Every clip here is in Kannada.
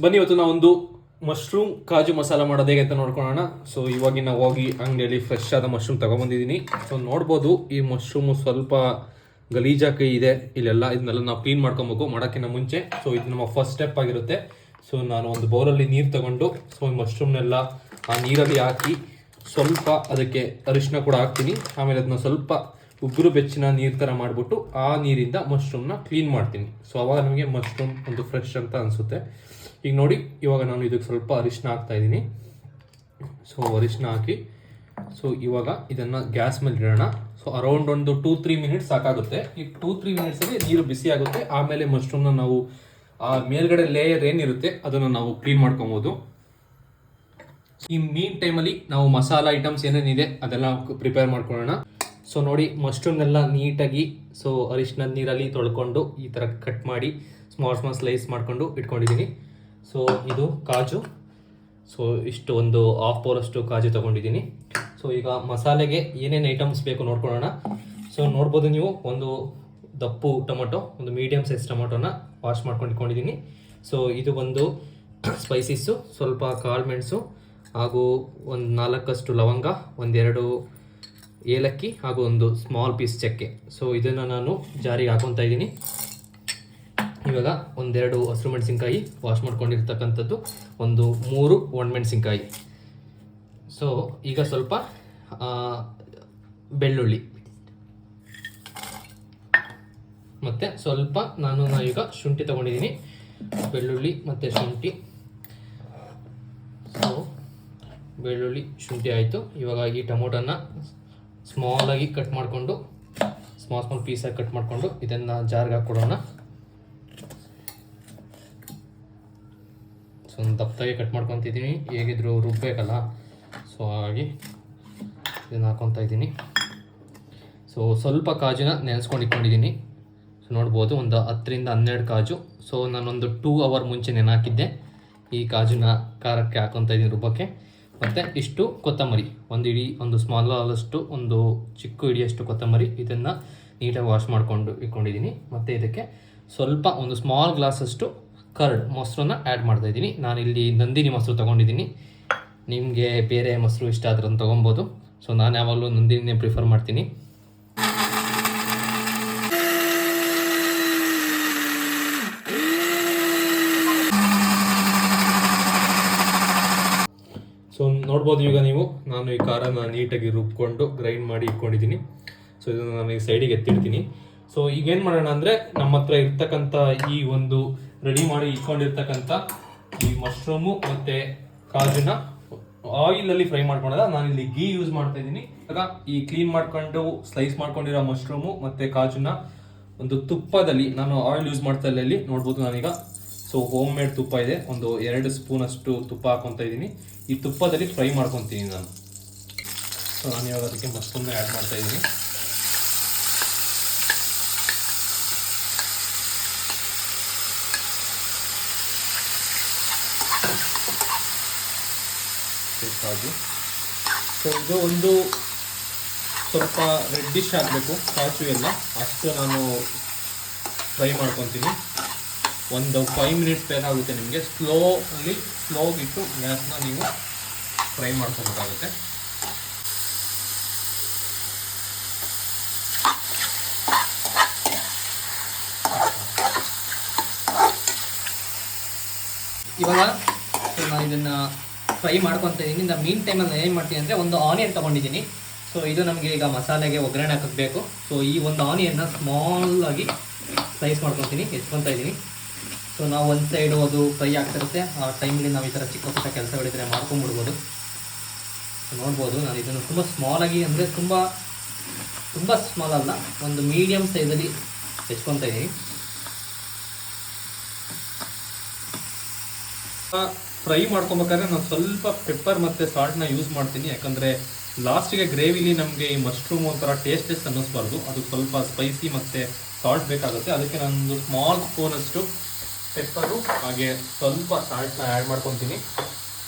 ಬನ್ನಿ ಇವತ್ತು ನಾವೊಂದು ಮಶ್ರೂಮ್ ಕಾಜು ಮಸಾಲ ಮಾಡೋದು ಹೇಗೆ ಅಂತ ನೋಡ್ಕೊಳ್ಳೋಣ. ಸೊ ಇವಾಗ ನಾವು ಹೋಗಿ ಅಂಗಡಿಯಲ್ಲಿ ಫ್ರೆಶ್ ಆದ ಮಶ್ರೂಮ್ ತಗೊಂಡ್ಬಂದಿದ್ದೀನಿ. ಸೊ ನೋಡ್ಬೋದು ಈ ಮಶ್ರೂಮು ಸ್ವಲ್ಪ ಗಲೀಜಾಗಿ ಇದೆ ಇಲ್ಲೆಲ್ಲ. ಇದನ್ನೆಲ್ಲ ನಾವು ಕ್ಲೀನ್ ಮಾಡ್ಕೊಬೇಕು ಮಾಡೋಕ್ಕಿಂತ ಮುಂಚೆ. ಸೊ ಇದು ನಮ್ಮ ಫಸ್ಟ್ ಸ್ಟೆಪ್ ಆಗಿರುತ್ತೆ. ಸೊ ನಾನು ಒಂದು ಬೌಲಲ್ಲಿ ನೀರು ತಗೊಂಡು ಸೊ ಈ ಮಶ್ರೂಮ್ನೆಲ್ಲ ಆ ನೀರಲ್ಲಿ ಹಾಕಿ ಸ್ವಲ್ಪ ಅದಕ್ಕೆ ಅರಿಶಿನ ಕೂಡ ಹಾಕ್ತೀನಿ. ಆಮೇಲೆ ಅದನ್ನ ಸ್ವಲ್ಪ ಉಗುರು ಬೆಚ್ಚಿನ ನೀರು ಥರ ಮಾಡಿಬಿಟ್ಟು ಆ ನೀರಿಂದ ಮಶ್ರೂಮ್ನ ಕ್ಲೀನ್ ಮಾಡ್ತೀನಿ. ಸೊ ಅವಾಗ ನಮಗೆ ಮಶ್ರೂಮ್ ಒಂದು ಫ್ರೆಶ್ ಅಂತ ಅನಿಸುತ್ತೆ. ಈಗ ನೋಡಿ ಇವಾಗ ನಾನು ಇದಕ್ಕೆ ಸ್ವಲ್ಪ ಅರಿಶಿನ ಹಾಕ್ತಾ ಇದ್ದೀನಿ. ಸೊ ಅರಿಶಿನ ಹಾಕಿ ಸೊ ಇವಾಗ ಇದನ್ನು ಗ್ಯಾಸ್ ಮೇಲೆ ಇಡೋಣ. ಸೊ ಅರೌಂಡ್ ಒಂದು 2-3 ಮಿನಿಟ್ಸ್ ಸಾಕಾಗುತ್ತೆ. ಈ 2-3 ಮಿನಿಟ್ಸಲ್ಲಿ ನೀರು ಬಿಸಿ ಆಗುತ್ತೆ. ಆಮೇಲೆ ಮಶ್ರೂಮ್ನ ನಾವು ಆ ಮೇಲ್ಗಡೆ ಲೇಯರ್ ಏನಿರುತ್ತೆ ಅದನ್ನು ನಾವು ಕ್ಲೀನ್ ಮಾಡ್ಕೊಬೋದು. ಈ ಮೀನ್ ಟೈಮಲ್ಲಿ ನಾವು ಮಸಾಲ ಐಟಮ್ಸ್ ಏನೇನಿದೆ ಅದೆಲ್ಲ ಪ್ರಿಪೇರ್ ಮಾಡ್ಕೊಳ್ಳೋಣ. ಸೊ ನೋಡಿ ಮಶ್ರೂಮ್ನೆಲ್ಲ ನೀಟಾಗಿ ಸೊ ಅರಿಶಿನದ ನೀರಲ್ಲಿ ತೊಳ್ಕೊಂಡು ಈ ಥರ ಕಟ್ ಮಾಡಿ ಸ್ಮಾಲ್ ಸ್ಲೈಸ್ ಮಾಡ್ಕೊಂಡು ಇಟ್ಕೊಂಡಿದ್ದೀನಿ. ಸೊ ಇದು ಕಾಜು. ಸೊ ಇಷ್ಟು ಒಂದು ಹಾಫ್ ಬೌಲಷ್ಟು ಕಾಜು ತೊಗೊಂಡಿದ್ದೀನಿ. ಸೊ ಈಗ ಮಸಾಲೆಗೆ ಏನೇನು ಐಟಮ್ಸ್ ಬೇಕು ನೋಡ್ಕೊಳ್ಳೋಣ. ಸೊ ನೋಡ್ಬೋದು ನೀವು ಒಂದು ದಪ್ಪು ಟೊಮೊಟೊ, ಒಂದು ಮೀಡಿಯಮ್ ಸೈಜ್ ಟೊಮೊಟೊನ ವಾಶ್ ಮಾಡ್ಕೊಂಡು ಇಟ್ಕೊಂಡಿದ್ದೀನಿ. ಸೊ ಇದು ಒಂದು ಸ್ಪೈಸಸ್ಸು, ಸ್ವಲ್ಪ ಕಾಳು ಮೆಣಸು ಹಾಗೂ ಒಂದು 4 ಲವಂಗ, 1-2 ಏಲಕ್ಕಿ ಹಾಗೂ ಒಂದು ಸ್ಮಾಲ್ ಪೀಸ್ ಚಕ್ಕೆ. ಸೊ ಇದನ್ನು ನಾನು ಜಾರಿಗೆ ಹಾಕೊತಾ ಇದ್ದೀನಿ. ಇವಾಗ 1-2 ಹಸಿರು ಮೆಣಸಿನ್ಕಾಯಿ ವಾಶ್ ಮಾಡ್ಕೊಂಡಿರ್ತಕ್ಕಂಥದ್ದು, ಒಂದು 3 ಒಣಮೆಣಸಿನ್ಕಾಯಿ. ಸೊ ಈಗ ಸ್ವಲ್ಪ ಬೆಳ್ಳುಳ್ಳಿ ಮತ್ತು ಸ್ವಲ್ಪ ನಾನು ಈಗ ಶುಂಠಿ ತೊಗೊಂಡಿದ್ದೀನಿ. ಬೆಳ್ಳುಳ್ಳಿ ಮತ್ತು ಶುಂಠಿ. ಸೊ ಬೆಳ್ಳುಳ್ಳಿ ಶುಂಠಿ ಆಯಿತು. ಇವಾಗ ಈ ಟೊಮೊಟೊನ ಸ್ಮಾಲಾಗಿ ಕಟ್ ಮಾಡಿಕೊಂಡು ಸ್ಮಾಲ್ ಪೀಸಾಗಿ ಕಟ್ ಮಾಡಿಕೊಂಡು ಇದನ್ನು ಜಾರ್ಗೆ ಹಾಕ್ಕೊಡೋಣ. ಸೊ ಒಂದು ದಪ್ಪದಾಗೆ ಕಟ್ ಮಾಡ್ಕೊತಿದ್ದೀನಿ, ಹೇಗಿದ್ರು ರುಬ್ಬೇಕಲ್ಲ. ಸೊ ಹಾಗಾಗಿ ಇದನ್ನು ಹಾಕ್ಕೊತಾ ಇದ್ದೀನಿ. ಸೊ ಸ್ವಲ್ಪ ಕಾಜುನ ನೆನೆಸ್ಕೊಂಡು ಇಟ್ಕೊಂಡಿದ್ದೀನಿ. ಸೊ ನೋಡ್ಬೋದು ಒಂದು 10-12 ಕಾಜು. ಸೊ ನಾನೊಂದು 2 ಅವರ್ ಮುಂಚೆ ನೆನೆ ಈ ಕಾಜುನ ಖಾರಕ್ಕೆ ಹಾಕ್ಕೊತಾ ಇದ್ದೀನಿ ರುಬ್ಬಕ್ಕೆ. ಮತ್ತು ಇಷ್ಟು ಕೊತ್ತಂಬರಿ, ಒಂದು ಸ್ಮಾಲ್ ಅಷ್ಟು ಒಂದು ಚಿಕ್ಕ ಹಿಡಿಯಷ್ಟು ಕೊತ್ತಂಬರಿ. ಇದನ್ನು ನೀಟಾಗಿ ವಾಶ್ ಮಾಡಿಕೊಂಡು ಇಟ್ಕೊಂಡಿದ್ದೀನಿ. ಮತ್ತು ಇದಕ್ಕೆ ಸ್ವಲ್ಪ ಒಂದು ಸ್ಮಾಲ್ ಗ್ಲಾಸಷ್ಟು ಕರ್ಡ್ ಮೊಸರನ್ನ ಆ್ಯಡ್ ಮಾಡ್ತಾಯಿದ್ದೀನಿ. ನಾನಿಲ್ಲಿ ನಂದಿನಿ ಮೊಸರು ತೊಗೊಂಡಿದ್ದೀನಿ. ನಿಮಗೆ ಬೇರೆ ಮೊಸರು ಇಷ್ಟ ಆದ್ರೆ ತೊಗೊಬೋದು. ಸೊ ನಾನು ಯಾವಾಗಲೂ ನಂದಿನಿನೇ ಪ್ರಿಫರ್ ಮಾಡ್ತೀನಿ. ಸೊ ನೋಡ್ಬೋದು ಈಗ ನೀವು, ನಾನು ಈ ಖಾರನ ನೀಟಾಗಿ ರುಬ್ಕೊಂಡು ಗ್ರೈಂಡ್ ಮಾಡಿ ಇಟ್ಕೊಂಡಿದ್ದೀನಿ. ಸೊ ಇದನ್ನು ನಾನು ಈ ಸೈಡಿಗೆ ಎತ್ತಿಡ್ತೀನಿ. ಸೊ ಈಗೇನು ಮಾಡೋಣ ಅಂದರೆ ನಮ್ಮ ಹತ್ರ ಇರ್ತಕ್ಕಂಥ ಈ ಒಂದು ರೆಡಿ ಮಾಡಿ ಇಟ್ಕೊಂಡಿರ್ತಕ್ಕಂಥ ಈ ಮಶ್ರೂಮು ಮತ್ತು ಕಾಜುನ ಆಯಿಲಲ್ಲಿ ಫ್ರೈ ಮಾಡ್ಕೊಳ್ಳೋದ. ನಾನಿಲ್ಲಿ ಗೀ ಯೂಸ್ ಮಾಡ್ತಾ ಇದ್ದೀನಿ. ಆಗ ಈ ಕ್ಲೀನ್ ಮಾಡ್ಕೊಂಡು ಸ್ಲೈಸ್ ಮಾಡ್ಕೊಂಡಿರೋ ಮಶ್ರೂಮು ಮತ್ತು ಕಾಜುನ ಒಂದು ತುಪ್ಪದಲ್ಲಿ, ನಾನು ಆಯಿಲ್ ಯೂಸ್ ಮಾಡ್ತಾ ಇಲ್ಲ ಇಲ್ಲಿ ನೋಡ್ಬೋದು ನಾನೀಗ. ಸೊ ಹೋಮ್ ಮೇಡ್ ತುಪ್ಪ ಇದೆ, ಒಂದು 2 ಸ್ಪೂನಷ್ಟು ತುಪ್ಪ ಹಾಕೊತಾ ಇದ್ದೀನಿ. ಈ ತುಪ್ಪದಲ್ಲಿ ಫ್ರೈ ಮಾಡ್ಕೊತೀನಿ ನಾನು. ಸೊ ನಾನು ಇವಾಗ ಅದಕ್ಕೆ ಮಶ್ರೂಮ್ನ ಆ್ಯಡ್ ಮಾಡ್ತಾ ಇದ್ದೀನಿ. ಕಾಜು. ಸೊ ಇದು ಒಂದು ಸ್ವಲ್ಪ ರೆಡ್ಡಿಶ್ ಆಗಬೇಕು ಕಾಜು ಎಲ್ಲ, ಅಷ್ಟು ನಾನು ಫ್ರೈ ಮಾಡ್ಕೊತೀನಿ. ಒಂದು 5 ಮಿನಿಟ್ಸ್ ಬೇಕಾಗುತ್ತೆ ನಿಮಗೆ. ಸ್ಲೋಗಿಟ್ಟು ಗ್ಯಾಸ್ನ ನೀವು ಫ್ರೈ ಮಾಡ್ಕೊಬೇಕಾಗುತ್ತೆ. ಇವಾಗ ನಾನು ಇದನ್ನು ಫ್ರೈ ಮಾಡ್ಕೊತಾ ಇದ್ದೀನಿ. ನಾನು ಮೀನ್ ಟೈಮಲ್ಲಿ ಏನು ಮಾಡ್ತೀನಿ ಅಂದರೆ ಒಂದು ಆನಿಯನ್ ತೊಗೊಂಡಿದ್ದೀನಿ. ಸೊ ಇದು ನಮಗೆ ಈಗ ಮಸಾಲೆಗೆ ಒಗ್ಗರಣೆ ಹಾಕಬೇಕು. ಸೊ ಈ ಒಂದು ಆನಿಯನ್ನ ಸ್ಮಾಲಾಗಿ ಸ್ಲೈಸ್ ಮಾಡ್ಕೊತೀನಿ, ಎತ್ಕೊತಾ ಇದ್ದೀನಿ. ಸೊ ನಾವು ಒಂದು ಸೈಡು ಅದು ಫ್ರೈ ಆಗ್ತಿರುತ್ತೆ. ಆ ಟೈಮಲ್ಲಿ ನಾವು ಈ ಥರ ಚಿಕ್ಕ ಪುಟ್ಟ ಕೆಲಸಗಳಿದ್ರೆ ಮಾಡ್ಕೊಂಬಿಡ್ಬೋದು. ನೋಡ್ಬೋದು ನಾನು ಇದನ್ನು ತುಂಬ ಸ್ಮಾಲಾಗಿ, ಅಂದರೆ ತುಂಬ ಸ್ಮಾಲ್ ಅಲ್ಲ, ಒಂದು ಮೀಡಿಯಮ್ ಸೈಜಲ್ಲಿ ಹೆಚ್ಕೊತಾ ಇದ್ದೀನಿ. ಫ್ರೈ ಮಾಡ್ಕೊಬೇಕಾದ್ರೆ ನಾನು ಸ್ವಲ್ಪ ಪೆಪ್ಪರ್ ಮತ್ತು ಸಾಲ್ಟ್ನ ಯೂಸ್ ಮಾಡ್ತೀನಿ. ಯಾಕಂದರೆ ಲಾಸ್ಟಿಗೆ ಗ್ರೇವಿಲಿ ನಮಗೆ ಈ ಮಶ್ರೂಮ್ ಒಂಥರ ಟೇಸ್ಟೆಸ್ ಅನ್ನಿಸ್ಬಾರ್ದು. ಅದು ಸ್ವಲ್ಪ ಸ್ಪೈಸಿ ಮತ್ತು ಸಾಲ್ಟ್ ಬೇಕಾಗುತ್ತೆ. ಅದಕ್ಕೆ ನಾನೊಂದು ಸ್ಮಾಲ್ ಸ್ಪೂನಷ್ಟು ಪೆಪ್ಪರು ಹಾಗೆ ಸ್ವಲ್ಪ ಸಾಲ್ಟ್ನ ಆ್ಯಡ್ ಮಾಡ್ಕೊತೀನಿ.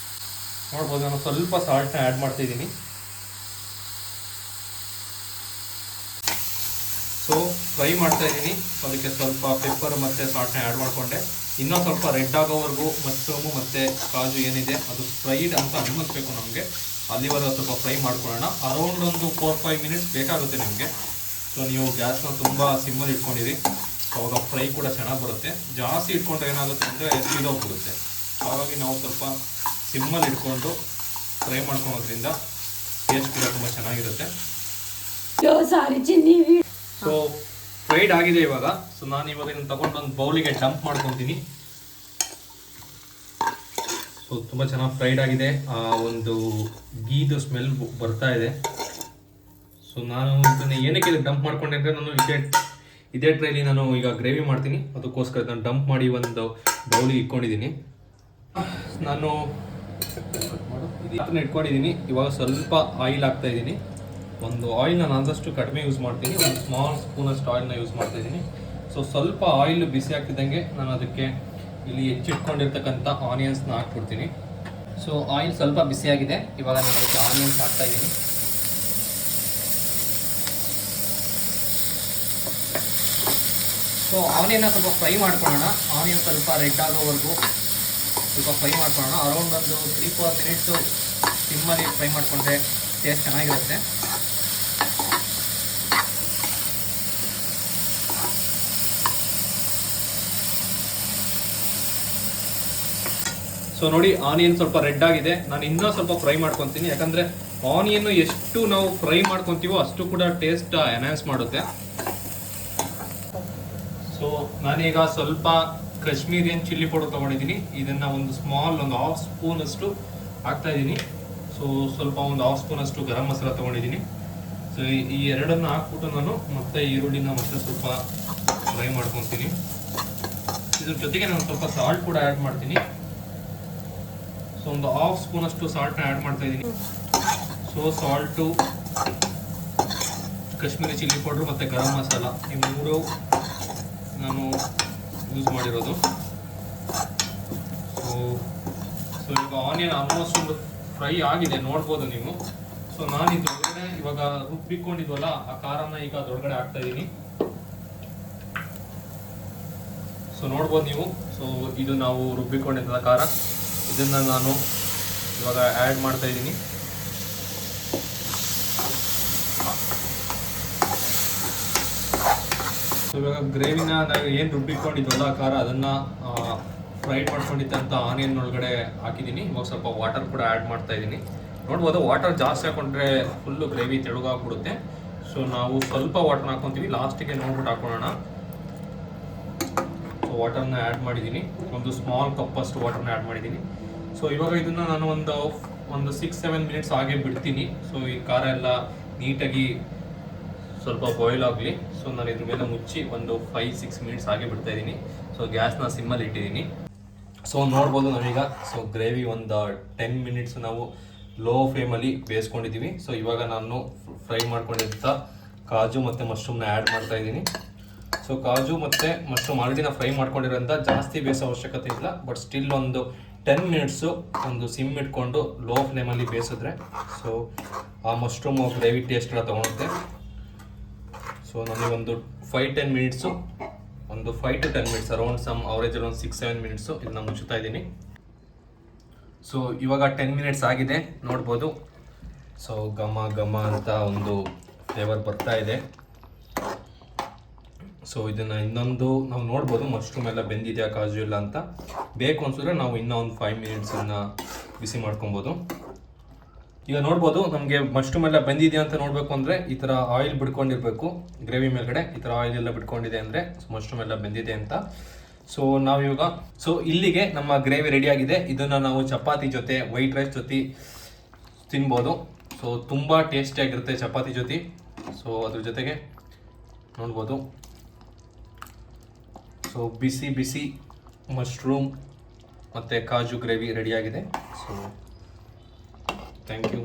ನೋಡ್ಬೋದು ನಾನು ಸ್ವಲ್ಪ ಸಾಲ್ಟ್ನ ಆ್ಯಡ್ ಮಾಡ್ತಾಯಿದ್ದೀನಿ. ಸೊ ಫ್ರೈ ಮಾಡ್ತಾ ಇದ್ದೀನಿ. ಅದಕ್ಕೆ ಸ್ವಲ್ಪ ಪೆಪ್ಪರ್ ಮತ್ತು ಸಾಲ್ಟ್ನ ಆ್ಯಡ್ ಮಾಡಿಕೊಂಡೆ. ಇನ್ನೂ ಸ್ವಲ್ಪ ರೆಡ್ ಆಗೋವರೆಗೂ ಮಶ್ರೂಮು ಮತ್ತು ಕಾಜು ಏನಿದೆ ಅದು ಫ್ರೈಡ್ ಅಂತ ಅನ್ನಿಸ್ಬೇಕು ನಮಗೆ. ಅಲ್ಲಿವರೆಗೂ ಸ್ವಲ್ಪ ಫ್ರೈ ಮಾಡ್ಕೊಳ್ಳೋಣ. ಅರೌಂಡ್ ಒಂದು 4-5 ಮಿನಿಟ್ಸ್ ಬೇಕಾಗುತ್ತೆ ನಿಮಗೆ. ಸೊ ನೀವು ಗ್ಯಾಸ್ನ ತುಂಬ ಸಿಮ್ಮಲ್ಲಿ ಇಟ್ಕೊಂಡಿರಿ, ಅವಾಗ ಫ್ರೈ ಕೂಡ ಚೆನ್ನಾಗಿ ಬರುತ್ತೆ. ಜಾಸ್ತಿ ಇಟ್ಕೊಂಡ್ರೆ ಏನಾಗುತ್ತೆ ಅಂದರೆ ಸೀದೋಗ್ಬಿಡುತ್ತೆ. ಹಾಗಾಗಿ ನಾವು ಸ್ವಲ್ಪ ಸಿಮ್ಮಲ್ಲಿ ಇಟ್ಕೊಂಡು ಫ್ರೈ ಮಾಡ್ಕೊಳೋದ್ರಿಂದ ಟೇಸ್ಟ್ ಕೂಡ ತುಂಬ ಚೆನ್ನಾಗಿರುತ್ತೆ. ಸೊ ಫ್ರೈಡ್ ಆಗಿದೆ ಇವಾಗ. ಸೊ ನಾನು ಇವಾಗ ಇದನ್ನು ತಗೊಂಡು ಒಂದು ಬೌಲಿಗೆ ಡಂಪ್ ಮಾಡ್ಕೊತೀನಿ. ಸೊ ತುಂಬ ಚೆನ್ನಾಗಿ ಫ್ರೈಡ್ ಆಗಿದೆ. ಒಂದು ಗೀದು ಸ್ಮೆಲ್ ಬರ್ತಾ ಇದೆ. ಸೊ ನಾನು ಇದನ್ನು ಏನಕ್ಕೆ ಡಂಪ್ ಮಾಡ್ಕೊಂಡೆ ಅಂದರೆ ನಾನು ಇದೇ ಟ್ರೈಲಿ ನಾನು ಈಗ ಗ್ರೇವಿ ಮಾಡ್ತೀನಿ. ಅದಕ್ಕೋಸ್ಕರ ನಾನು ಡಂಪ್ ಮಾಡಿ ಒಂದು ಬೌಲಿಗೆ ಇಟ್ಕೊಂಡಿದ್ದೀನಿ. ನಾನು ಇದನ್ನು ಇಟ್ಕೊಂಡಿದ್ದೀನಿ. ಇವಾಗ ಸ್ವಲ್ಪ ಆಯಿಲ್ ಹಾಕ್ತಾ ಇದ್ದೀನಿ. ಒಂದು ಆಯಿಲ್ ನಾನು ಆದಷ್ಟು ಕಡಿಮೆ ಯೂಸ್ ಮಾಡ್ತೀನಿ. ಒಂದು ಸ್ಮಾಲ್ ಸ್ಪೂನಷ್ಟು ಆಯಿಲ್ನ ಯೂಸ್ ಮಾಡ್ತಾ ಇದ್ದೀನಿ. ಸೊ ಸ್ವಲ್ಪ ಆಯಿಲ್ ಬಿಸಿ ಆಗ್ತಿದ್ದಂಗೆ ನಾನು ಅದಕ್ಕೆ ಇಲ್ಲಿ ಹೆಚ್ಚಿಟ್ಕೊಂಡಿರ್ತಕ್ಕಂಥ ಆನಿಯನ್ಸ್ನ ಹಾಕ್ಬಿಡ್ತೀನಿ. ಸೊ ಆಯಿಲ್ ಸ್ವಲ್ಪ ಬಿಸಿಯಾಗಿದೆ. ಇವಾಗ ನಾನು ಅದಕ್ಕೆ ಆನಿಯನ್ಸ್ ಹಾಕ್ತಾ ಇದ್ದೀನಿ. ಸೊ ಆನಿಯನ್ನ ಸ್ವಲ್ಪ ಫ್ರೈ ಮಾಡ್ಕೊಳ್ಳೋಣ. ಆನಿಯನ್ ಸ್ವಲ್ಪ ರೆಡ್ ಆಗೋವರೆಗೂ ಸ್ವಲ್ಪ ಫ್ರೈ ಮಾಡ್ಕೊಳ್ಳೋಣ. ಅರೌಂಡ್ ಒಂದು 3-4 ಮಿನಿಟ್ಸು ಸಿಮ್ಮಲ್ಲಿ ಫ್ರೈ ಮಾಡಿಕೊಂಡ್ರೆ ಟೇಸ್ಟ್ ಚೆನ್ನಾಗಿರುತ್ತೆ. ಸೊ ನೋಡಿ, ಆನಿಯನ್ ಸ್ವಲ್ಪ ರೆಡ್ ಆಗಿದೆ. ನಾನು ಇನ್ನೂ ಸ್ವಲ್ಪ ಫ್ರೈ ಮಾಡ್ಕೊತೀನಿ. ಯಾಕಂದರೆ ಆನಿಯನ್ನು ಎಷ್ಟು ನಾವು ಫ್ರೈ ಮಾಡ್ಕೊತೀವೋ ಅಷ್ಟು ಕೂಡ ಟೇಸ್ಟ್ ಎನ್ಹಾನ್ಸ್ ಮಾಡುತ್ತೆ. ಸೊ ನಾನೀಗ ಸ್ವಲ್ಪ ಕಾಶ್ಮೀರಿಯನ್ ಚಿಲ್ಲಿ ಪೌಡರ್ ತೊಗೊಂಡಿದ್ದೀನಿ. ಇದನ್ನು ಒಂದು ಸ್ಮಾಲ್ ಒಂದು 1/2 ಸ್ಪೂನಷ್ಟು ಹಾಕ್ತಾ ಇದ್ದೀನಿ. ಸೊ ಸ್ವಲ್ಪ ಒಂದು 1/2 ಸ್ಪೂನಷ್ಟು ಗರಂ ಮಸಾಲ ತೊಗೊಂಡಿದ್ದೀನಿ. ಸೊ ಈ ಎರಡನ್ನು ಹಾಕ್ಬಿಟ್ಟು ನಾನು ಮತ್ತೆ ಈರುಳ್ಳಿನ ಮತ್ತೆ ಸ್ವಲ್ಪ ಫ್ರೈ ಮಾಡ್ಕೊತೀನಿ. ಇದ್ರ ಜೊತೆಗೆ ನಾನು ಸ್ವಲ್ಪ ಸಾಲ್ಟ್ ಕೂಡ ಆ್ಯಡ್ ಮಾಡ್ತೀನಿ. ಸೊ ಒಂದು 1/2 ಸ್ಪೂನಷ್ಟು ಸಾಲ್ಟ್ನ ಆ್ಯಡ್ ಮಾಡ್ತಾ ಇದ್ದೀನಿ. So salt, Kashmiri chilli powder ಮತ್ತು ಗರಂ ಮಸಾಲ ಈ ಮೂರು ನಾನು ಯೂಸ್ ಮಾಡಿರೋದು. ಸೊ ಈಗ ಆನಿಯನ್ ಆಲ್ಮೋಸ್ಟ್ ಒಂದು ಫ್ರೈ ಆಗಿದೆ, ನೋಡ್ಬೋದು ನೀವು. ಸೊ ನಾನು ಇದ್ರೊಳಗಡೆ ಇವಾಗ ರುಬ್ಬಿಕೊಂಡಿದ್ವಲ್ಲ ಆ ಖಾರನ ಈಗ ಅದರೊಳಗಡೆ ಹಾಕ್ತಾ ಇದ್ದೀನಿ. ಸೊ ನೋಡ್ಬೋದು ನೀವು. ಸೊ ಇದು ನಾವು ರುಬ್ಬಿಕೊಂಡಿದ್ದ ಖಾರ, ಇದನ್ನು ನಾನು ಇವಾಗ ಆ್ಯಡ್ ಮಾಡ್ತಾ ಇದ್ದೀನಿ. ಸೊ ಇವಾಗ ಗ್ರೇವಿನ ನಾವು ಏನು ರುಬ್ಬಿಕೊಂಡಿದ್ವಲ್ಲ ಖಾರ ಅದನ್ನು ಫ್ರೈಡ್ ಮಾಡ್ಕೊಂಡಿದ್ದಂಥ ಆನಿಯನ್ ಒಳಗಡೆ ಹಾಕಿದ್ದೀನಿ. ಇವಾಗ ಸ್ವಲ್ಪ ವಾಟರ್ ಕೂಡ ಆ್ಯಡ್ ಮಾಡ್ತಾ ಇದ್ದೀನಿ. ನೋಡ್ಬೋದು, ವಾಟರ್ ಜಾಸ್ತಿ ಹಾಕೊಂಡ್ರೆ ಫುಲ್ಲು ಗ್ರೇವಿ ತೆಳುಗಾಗ್ಬಿಡುತ್ತೆ. ಸೊ ನಾವು ಸ್ವಲ್ಪ ವಾಟರ್ನ ಹಾಕ್ಕೊತೀವಿ, ಲಾಸ್ಟಿಗೆ ನೋಡ್ಬಿಟ್ಟು ಹಾಕೊಳ್ಳೋಣ. ಸೊ ವಾಟರ್ನ ಆ್ಯಡ್ ಮಾಡಿದ್ದೀನಿ, ಒಂದು ಸ್ಮಾಲ್ ಕಪ್ಪಷ್ಟು ವಾಟರ್ನ ಆ್ಯಡ್ ಮಾಡಿದ್ದೀನಿ. ಸೊ ಇವಾಗ ಇದನ್ನು ನಾನು ಒಂದು 6-7 ಮಿನಿಟ್ಸ್ ಹಾಗೆ ಬಿಡ್ತೀನಿ. ಸೊ ಈ ಖಾರ ಎಲ್ಲ ನೀಟಾಗಿ ಸ್ವಲ್ಪ ಬಾಯ್ಲ್ ಆಗಲಿ. ಸೊ ನಾನು ಇದ್ರ ಮೇಲೆ ಮುಚ್ಚಿ ಒಂದು 5-6 ಮಿನಿಟ್ಸ್ ಹಾಗೆ ಬಿಡ್ತಾ ಇದ್ದೀನಿ. ಸೊ ಗ್ಯಾಸ್ನ ಸಿಮ್ಮಲ್ಲಿ ಇಟ್ಟಿದ್ದೀನಿ. ಸೊ ನೋಡ್ಬೋದು ನಾವೀಗ ಸೊ ಗ್ರೇವಿ ಒಂದು 10 ಮಿನಿಟ್ಸ್ ನಾವು ಲೋ ಫ್ಲೇಮಲ್ಲಿ ಬೇಯಿಸ್ಕೊಂಡಿದ್ದೀವಿ. ಸೊ ಇವಾಗ ನಾನು ಫ್ರೈ ಮಾಡ್ಕೊಂಡಿದ್ದ ಕಾಜು ಮತ್ತು ಮಶ್ರೂಮ್ನ ಆ್ಯಡ್ ಮಾಡ್ತಾ ಇದ್ದೀನಿ. ಸೊ ಕಾಜು ಮತ್ತು ಮಶ್ರೂಮ್ ಆಲ್ರೆಡಿ ನಾವು ಫ್ರೈ ಮಾಡ್ಕೊಂಡಿರೋಂಥ ಜಾಸ್ತಿ ಬೇಯಿಸೋ ಅವಶ್ಯಕತೆ ಇಲ್ಲ. ಬಟ್ ಸ್ಟಿಲ್ ಒಂದು 10 ಮಿನಿಟ್ಸು ಒಂದು ಸಿಮ್ ಇಟ್ಕೊಂಡು ಲೋ ಫ್ಲೇಮಲ್ಲಿ ಬೇಯಿಸಿದ್ರೆ ಸೊ ಆ ಮಶ್ರೂಮು ಗ್ರೇವಿ ಟೇಸ್ಟ್ ಎಲ್ಲ ತೊಗೊಳುತ್ತೆ. ಸೊ ನನಗೊಂದು 5-10 ಮಿನಿಟ್ಸು, ಒಂದು 5 to 10 ಮಿನಿಟ್ಸ್, ಅರೌಂಡ್ ಸಮ್ ಅವರೇಜಲ್ಲಿ ಒಂದು 6-7 ಮಿನಿಟ್ಸು ಇದನ್ನ ಮುಚ್ಚುತ್ತಾ ಇದ್ದೀನಿ. ಸೊ ಇವಾಗ 10 ಮಿನಿಟ್ಸ್ ಆಗಿದೆ, ನೋಡ್ಬೋದು. ಸೊ ಘಮ ಅಂತ ಒಂದು ಫ್ಲೇವರ್ ಬರ್ತಾ ಇದೆ. ಸೊ ಇದನ್ನು ಇನ್ನೊಂದು ನಾವು ನೋಡ್ಬೋದು ಮಶ್ರೂಮ್ ಎಲ್ಲ ಬೆಂದಿದೆಯಾ ಕಾಜು ಇಲ್ಲ ಅಂತ. ಬೇಕು ಅನ್ಸಿದ್ರೆ ನಾವು ಇನ್ನೂ ಒಂದು 5 ಮಿನಿಟ್ಸನ್ನು ಬಿಸಿ ಮಾಡ್ಕೊಬೋದು. ಈಗ ನೋಡ್ಬೋದು ನಮಗೆ ಮಶ್ರೂಮ್ ಎಲ್ಲ ಬೆಂದಿದೆಯಾ ಅಂತ ನೋಡಬೇಕು ಅಂದರೆ ಈ ಥರ ಆಯಿಲ್ ಬಿಡ್ಕೊಂಡಿರಬೇಕು ಗ್ರೇವಿ ಮೇಲ್ಗಡೆ. ಈ ಥರ ಆಯಿಲ್ ಎಲ್ಲ ಬಿಟ್ಕೊಂಡಿದೆ ಅಂದರೆ ಮಶ್ರೂಮ್ ಎಲ್ಲ ಬೆಂದಿದೆ ಅಂತ. ಸೊ ನಾವಿವಾಗ ಇಲ್ಲಿಗೆ ನಮ್ಮ ಗ್ರೇವಿ ರೆಡಿಯಾಗಿದೆ. ಇದನ್ನು ನಾವು ಚಪಾತಿ ಜೊತೆ, ವೈಟ್ ರೈಸ್ ಜೊತೆ ತಿನ್ಬೋದು. ಸೊ ತುಂಬ ಟೇಸ್ಟಿಯಾಗಿರುತ್ತೆ ಚಪಾತಿ ಜೊತೆ. ಸೊ ಅದ್ರ ಜೊತೆಗೆ ನೋಡ್ಬೋದು ಸೊ ಬಿಸಿ ಮಶ್ರೂಮ್ ಮತ್ತು ಕಾಜು ಗ್ರೇವಿ ರೆಡಿಯಾಗಿದೆ. So thank you.